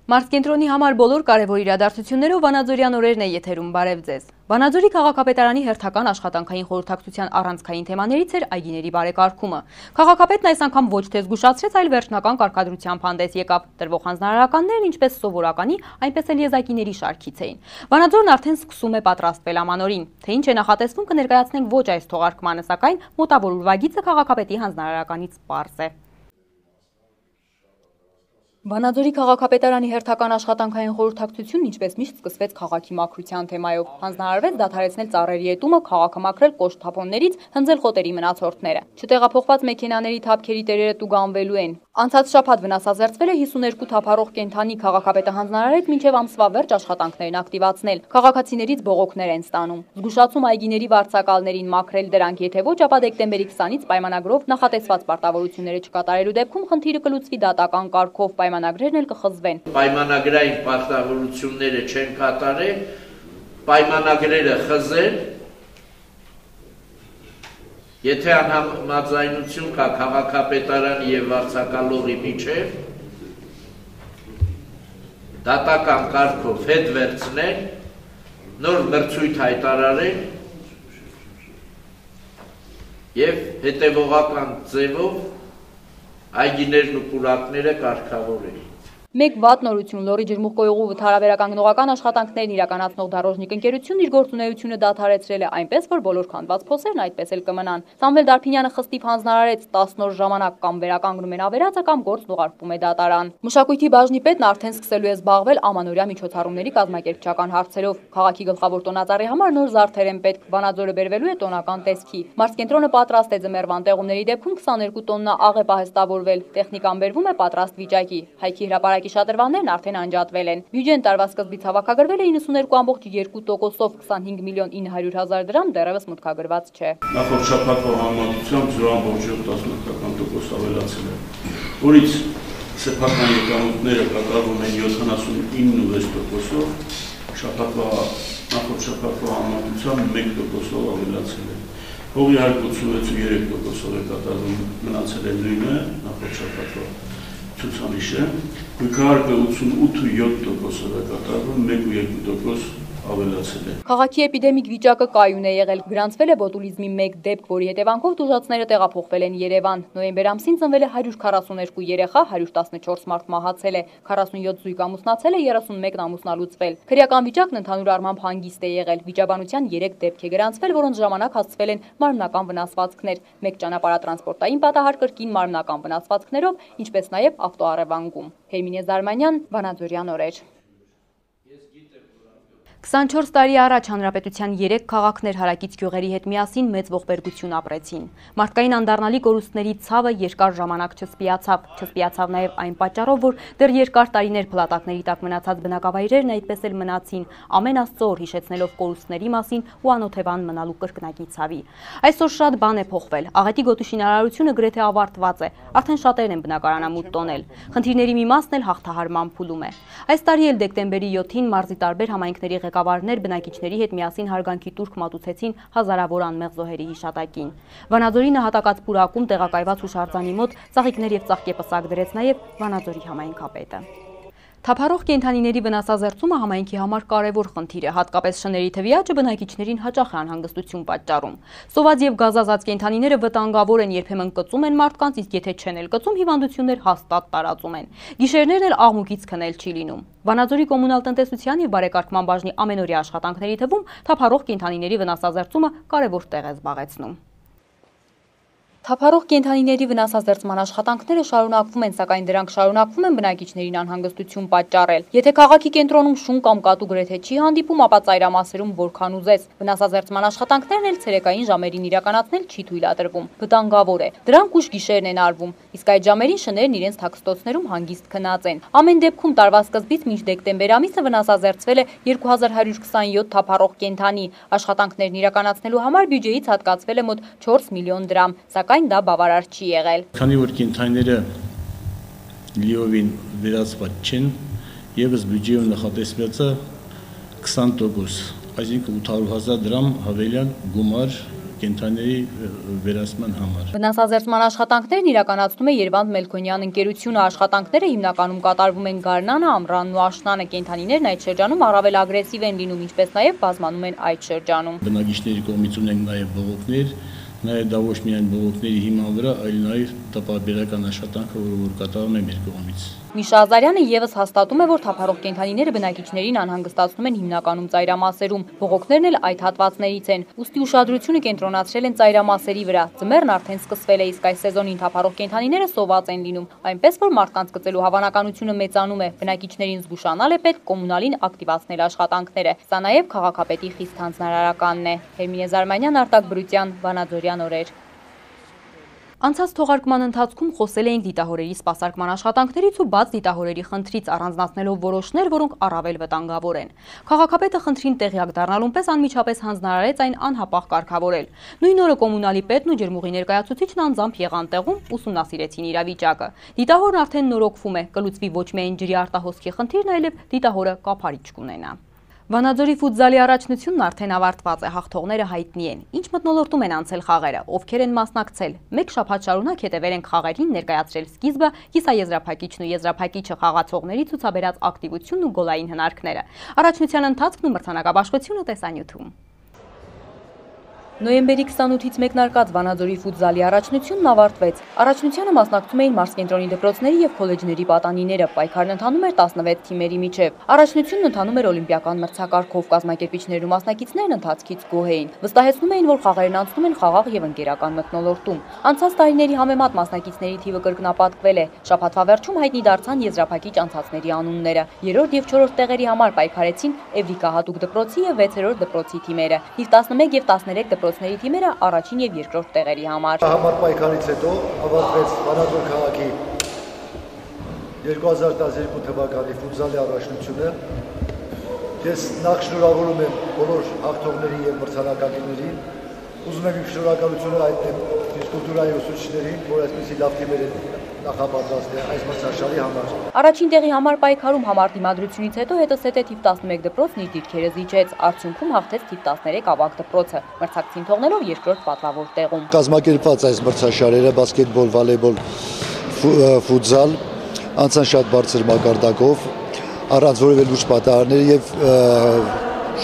Մարզկենտրոնի համար բոլոր կարևոր իրադարձություններով Վանաձորյան օրերն է եթերում, բարև ձեզ։ Վանաձորի քաղաքապետարանի հերթական աշխատանքային խորհրդակցության առանցքային թեմաներից էր այգիների բարեկարգումը։ Քաղաքապետն այս անգամ ոչ թե զգուշացրեց, այլ վերջնական կարգադրությամբ հանդես եկավ։ Տրվող հանձնարարականներն ինչպես սովորականի, այնպես էլ եզակիների շարքից էին։ Վանաձորն արդեն սկսում է պատրաստվել ամանորին։ Թե ինչ է նախատեսվում կներկայացնենք ոչ այս թողարկմանը, սակայն մոտավոր ուրվագիծը քաղաքապետի հանձնարարականից պարզ է։ Վանաձորի քաղաքապետարանի հերթական աշխատանքային խորհրդակցությունն ինչպես միշտ սկսվեց քաղաքի մաքրության թեմայով։ Հանձնարարվեց դադարեցնել ծառերի ետումը, քաղաքը մաքրել կոշտ թափոններից, հնձել խոտերի մնացորդները։ Չտեղափոխված մեքենաների թափքերի տերերը տուգանվելու են։ Անցած շաբաթ վնասազերծվել է 52 թափառող կենդանի, քաղաքապետը հանձնարարեց մինչև ամսվա վերջ աշխատանքներն ակտիվացնել։ Քաղաքացիներից բողոքներ են ստանում։ Զգուշացում այգիների վարձակալներին մաքրել դրանք, եթե ոչ, ապա դեկտեմբերի 20-ից պայմանագրով նախատեսված պարտավորությունները չկատարելու դեպքում խնդիրը կլուծվի դատական կարգով, պայմանագրերն էլ կխզվեն։ Պայմանագրային պարտավորությունները չեն կատարել, պայմանագրերը խզել։ Եթե անհամաձայնություն կա քաղաքապետարանի եւ վարձակալողի միջեւ, դատական կարգով հետ վերցնել, նոր մրցույթ հայտարարել եւ հետեւողական ձևով այգիներն ու պուրակները կարգավորել։ Մեկ վատ նորություն լորի ջրմուղկոյուղու վթարաբերականգնողական աշխատանքներն իրականացնող Դարոժնիկ ընկերությունն իր գործունեությունը դադարեցրել է, այնպես որ բոլոր քանդված փոսերն այդպես էլ կմնան։ Սամվել Դարփինյանը խստիվ հանձնարարեց 10 օր ժամանակ կամ վերականգնում են ավերածը կամ գործն ուղարկվում է դատարան։ Մշակույթի բաժնի պետն արդեն սկսելու է զբաղվել ամանորյա միջոցառումների կազմակերպչական հարցերով։ Քաղաքի գլխավոր տոնածառի համար նոր զարդեր են պետք, Վանաձորը բերվելու է տոնական տեսքի։ Մարզկենտրոնը պատրաստ է ձմեռվան տեղումների դեպքում 22 տոննա աղ է պահեստավորվել, տեխնիկան բերվում է պատրաստ վիճակի։ Հայքի հրապարակի շատրվաններն արդեն անջատվել են։ Բյուջեն տարվա սկզբից հավաքագրվել է 92.2%-ով 25 միլիոն 900 հազար դրամ դեռևս մուտքագրված չէ։ Նախորդ շաբաթվա համեմատությամբ ջրամբողջով 11% ավելացել է, որից սեփական եկամուտները կատարվում են 79.6%-ով, նախորդ շաբաթվա համեմատությամբ 1%-ով ավելացել է։ Հողի 86.3%-ով է կատարվում, մնացել է նույնը նախորդ շաբաթվա ցուցանիշը, գույքահարկը 88.7%-ով է կատարվում, 1.2% ավելացել է։ Քաղաքի էպիդեմիկ վիճակը կայուն է եղել, գրանցվել է բոտուլիզմի 1 դեպք, որի հետևանքով տուժածները տեղափոխվել են Երևան։ Նոյեմբեր ամսին ծնվել է 142 երեխա, 114 մարդ մահացել է, 47 զույգ ամուսնացել է, 31-ն ամուսնալուծվել։ Քրեական վիճակն ընդհանուր առմամբ հանգիստ է եղել։ Վիճաբանության 3 դեպք է գրանցվել, որոնց ժամանակ հասցվել են մարմնական վնասվածքներ, 1 ճանապարհատրանսպորտային պատահար կրկին մարմնական վնասվածքներով, ինչպես նաև ավտոառևանգում։ Հերմինե Զարմանյան, Վանաձորյան օրեր։ 24 տարի առաջ հանրապետության 3 քաղաքներ հարակից գյուղերի հետ միասին մեծ ողբերգություն ապրեցին։ Մարդկային անդառնալի կորուստների ցավը երկար ժամանակ չսպիացավ նաև այն պատճառով, որ դեռ երկար տարիներ փլատակների տակ մնացած բնակավայրերն այդպես էլ մնացին, ամեն Աստծո օր հիշեցնելով կորուստների մասին ու անօթևան մնալու կրկնակի ցավի։ Այսօր շատ բան է փոխվել։ Աղետի գոտու շինարարությունը գրեթե ավարտված է, արդեն շատերն են բնակարանամուտ տոնել։ Խնդիրների մի մասն էլ հաղթահարման փուլում է։ Այս տարի էլ դեկտեմբերի 7-ին մարզի տարբեր համայնքների ղեկավարներ բնակիչների հետ միասին հարգանքի տուրք մատուցեցին հազարավոր անմեղ զոհերի հիշատակին։ Վանաձորի նահատակած պուրակում տեղակայված հուշարձանի մոտ ծաղիկներ եւ ծաղկեպսակ դրեց նաև Վանաձորի համայնքապետը։ Թափառող կենդանիների վնասազերծումը համայնքի համար կարևոր խնդիր է, հատկապես շների թվի աճը բնակիչներին հաճախ է անհանգստություն պատճառում։ Սոված եւ գազազած կենդանիները վտանգավոր են, երբեմն կծում են մարդկանց, իսկ եթե չեն էլ կծում, հիվանդություններ հաստատ տարածում են։ Գիշերներն էլ աղմուկից քնել չի լինում։ Վանաձորի կոմունալ տնտեսության եւ բարեկարգման բաժնի ամենօրյա աշխատանքների թվում թափառող կենդանիների վնասազերծումը կարևոր տեղ է զբաղեցնում։ Թափառող կենդանիների վնասազերծման աշխատանքները շարունակվում են, սակայն դրանք շարունակվում են բնակիչներին անհանգստություն պատճառել։ Եթե քաղաքի կենտրոնում շուն կամ կատու գրեթե չի հանդիպում, ապա ծայրամասերում որքան ուզես։ Վնասազերծման աշխատանքներն էլ ցերեկային ժամերին իրականացնել չի թույլատրվում։ Վտանգավոր է։ Դրանք ուշ գիշերն են արվում, իսկ այդ ժամերին շներն իրենց թաքստոցներում հանգիստ քնած են։ Ամեն դեպքում տարվա սկզբից մինչ դեկտեմբեր ամիսը վնասազերծվել է 2127 թափառող կենդանի։ Աշխատանքներն իրականացնելու համար բյուջեից հատկացվել է մոտ 4 միլիոն դրամ, սակայն դա բավարար չի եղել։ Քանի որ կենդանիները լիովին վերացված չեն, եւս բյուջեում նախատեսվածը 20%, այսինքն 800,000 դրամ հավելյալ գումար կենդանիների վերահսկման համար։ Վնասազերծման աշխատանքներն իրականացնում է Երվանդ Մելքոնյան ընկերությունը, աշխատանքները հիմնականում կատարվում են գարնանը, ամռանն ու աշնանը, կենդանիներն այդ շրջանում առավել ագրեսիվ են լինում, ինչպես նաև բազմանում են այդ շրջանում։ Բնակիչների կողմից ունենք նաև բողոքներ, նաև դա ոչ միայն բողոքների հիման վրա, այլ նաև տպաբերական աշխատանքը, որը կատարվում է մեր կողմից։ Միշա Ազարյանը ևս հաստատում է, որ թափառող կենդանիները բնակիչներին անհանգստացնում են հիմնականում ծայրամասերում, բողոքներն էլ այդ հատվածներից են, ուստի ուշադրությունը կենտրոնացրել են ծայրամասերի վրա, ձմեռն արդեն սկսվել է, իսկ այս սեզոնին թափառող կենդանիները սոված են լինում, այնպես որ մարդկանց կծելու հավանականությունը մեծանում է, բնակիչներին զգուշանալ է պետք, կոմունալին ակտիվացնել աշխատանքները, սա նաև քաղաքապետի խիստ հանձնարարականն է։ Հերմինե Զարմանյան, Արտակ Բրուտյան, Վանաձորյան օրեր։ Անցած թողարկման ընթացքում խոսել էինք դիտահորերի սպասարկման աշխատանքներից ու բաց դիտահորերի խնդրից, առանձնացնելով որոշներ, որոնք առավել վտանգավոր են։ Քաղաքապետը խնդրին տեղյակ դառնալուն պես անմիջապես հանձնարարեց այն անհապաղ կարգավորել։ Նույն օրը կոմունալի պետն ու ջրմուղի ներկայացուցիչն անձամբ եղան տեղում, ուսումնասիրեցին իրավիճակը։ Դիտահորն արդեն նորոգվում է, կլուծվի ոչ միայն ջրի արտահոսքի խնդիրն, այլև դիտահորը կափարիչ կունենա։ Վանաձորի ֆուտզալի առաջնությունն արդեն ավարտված է, հաղթողները հայտնի են։ Ինչ մթնոլորտում են անցել խաղերը, ովքեր են մասնակցել։ Մեկ շաբաթ շարունակ հետևել ենք խաղերին, ներկայացրել սկիզբը, կիսաեզրափակիչն ու եզրափակիչը խաղացողների ցուցաբերած ակտիվությունն ու գոլային հնարքները։ Առաջնության ընթացքն ու մրցանակաբաշխությունը տեսանյութում։ Նոյեմբերի 28-ից մեկնարկած Վանաձորի ֆուտզալի առաջնությունն ավարտվեց։ Առաջնությանը մասնակցում էին մարզկենտրոնի դպրոցների և քոլեջների պատանիները, պայքարն ընթանում էր 16 թիմերի միջև։ Առաջնությունն ընթանում էր օլիմպիական մրցակարգով, կազմակերպիչներն ու մասնակիցներն ընթացքից գոհ էին։ Վստահեցնում էին, որ խաղերն անցնում են խաղաղ և ընկերական մթնոլորտում։ Անցած տարիների համեմատ մասնակիցների թիվը կրկնապատկվել է։ Շաբաթվա վերջում հայտնի դարձան եզրափակիչ անցածների անունները։ Երրորդ և չորրորդ տեղերի համար պայքարեցին Էվրիկա հատուկ դպրոցի և 6-րդ դպրոցի թիմերը։ Թիվ 11 և 13 դպրոցների թիմերը առաջին և երկրորդ տեղերի համար։ Համար պայքարից հետո ավարտվեց Վանաձոր քաղաքի 2012 թվականի ֆուտզալի առաջնությունը։ Ես նախ շնորհավորում եմ բոլոր հաղթողների և մրցանակակիրներին։ Ուզում եմ իմ շնորհակալությունը հայտնել ֆիզկուլտուրայի ուսուցիչներին, որ այսպիսի լավ թիմեր են նախապատրաստել այս մրցաշարի համար։ Առաջին տեղի համար պայքարում համար դիմադրությունից հետո հետզհետե թիվ 11 դպրոցն իր դիրքերը զիջեց, արդյունքում հաղթեց թիվ 13 ավագ դպրոցը, մրցակցին թողնելով երկրորդ պատվավոր տեղում։ Կազմակերպված այս մրցաշարերը բասկետբոլ, վոլեյբոլ, ֆուտզալ անցան շատ բարձր մակարդակով, առանց որևէ լուրջ պատահարների եւ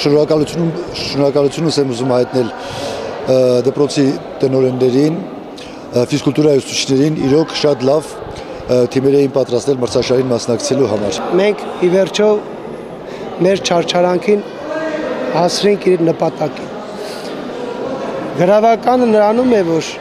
շնորհակալություն եմ ուզում հայտնել դպրոցի տնօրեններին, ֆիզկուլտուրայի ուսուցիչներին, իրոք շատ լավ թիմեր էին պատրաստել մրցաշարին մասնակցելու համար։ Մենք ի վերջո մեր չարչարանքին հասրենք իր նպատակին։ Գրավականը նրանում է, որ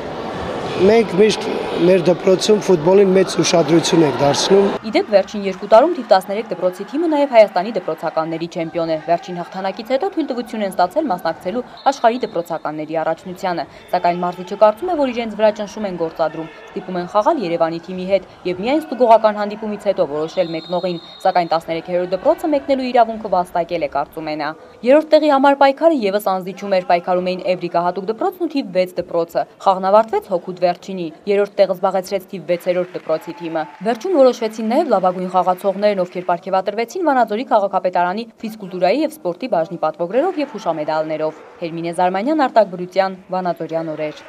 մենք միշտ մեր դպրոցում ֆուտբոլին մեծ ուշադրություն ենք դարձնում։ Իդեպ վերջին 2 տարում թիվ 13 դպրոցի թիմը նաև Հայաստանի դպրոցականների չեմպիոն է։ Վերջին հաղթանակից հետո թույլտվություն են ստացել մասնակցելու աշխարհի դպրոցականների առաջնությանը, սակայն մարզիչը կարծում է, որ իրենց վրա ճնշում են գործադրում, ստիպում են խաղալ Երևանի թիմի հետ եւ միայն ստուգողական հանդիպումից հետո որոշել մեկնողին, սակայն 13-րդ դպրոցը մեկնելու իրավունքը վաստակել է, կարծում է նա։ Երրորդ տեղի համար պայքարը եւս անզիջում էր, պայքարում էին Էվրիկա հատուկ դպրոցն ու թիվ 6 դպրոցը։ Խաղն ավարտվեց հօգուտ վերջինի։ Երրորդ տեղը զբաղեցրեց թիվ 6-րդ դպրոցի թիմը։ Վերջում որոշվեցին նաև լավագույն խաղացողներն, ովքեր պարգևատրվեցին Վանաձորի քաղաքապետարանի ֆիզկուլտուրայի եւ սպորտի բաժնի պատվոգրերով եւ հուշամեդալներով։ Հերմինե Զարմանյան, Արտակ Բրուտյան, Վանաձորյան օրեր։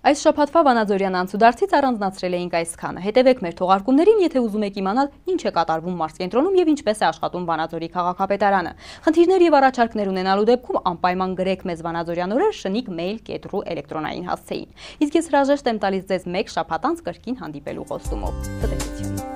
Այս շաբաթվա Վանաձորյան անցուդարձից առանձնացրել էինք այսքանը։ Հետևեք մեր թողարկումներին, եթե ուզում եք իմանալ ինչ է կատարվում մարզկենտրոնում եւ ինչպես է աշխատում Վանաձորի քաղաքապետարանը։ Խնդիրներ եւ առաջարկներ ունենալու դեպքում անպայման գրեք մեզ Վանաձորյան օրեր @mail.ru էլեկտրոնային հասցեին։ Իսկ ես հրաժեշտ եմ տալիս ձեզ մեկ շաբաթ անց կրկին հանդիպելու խոստումով։ Ցտեսություն։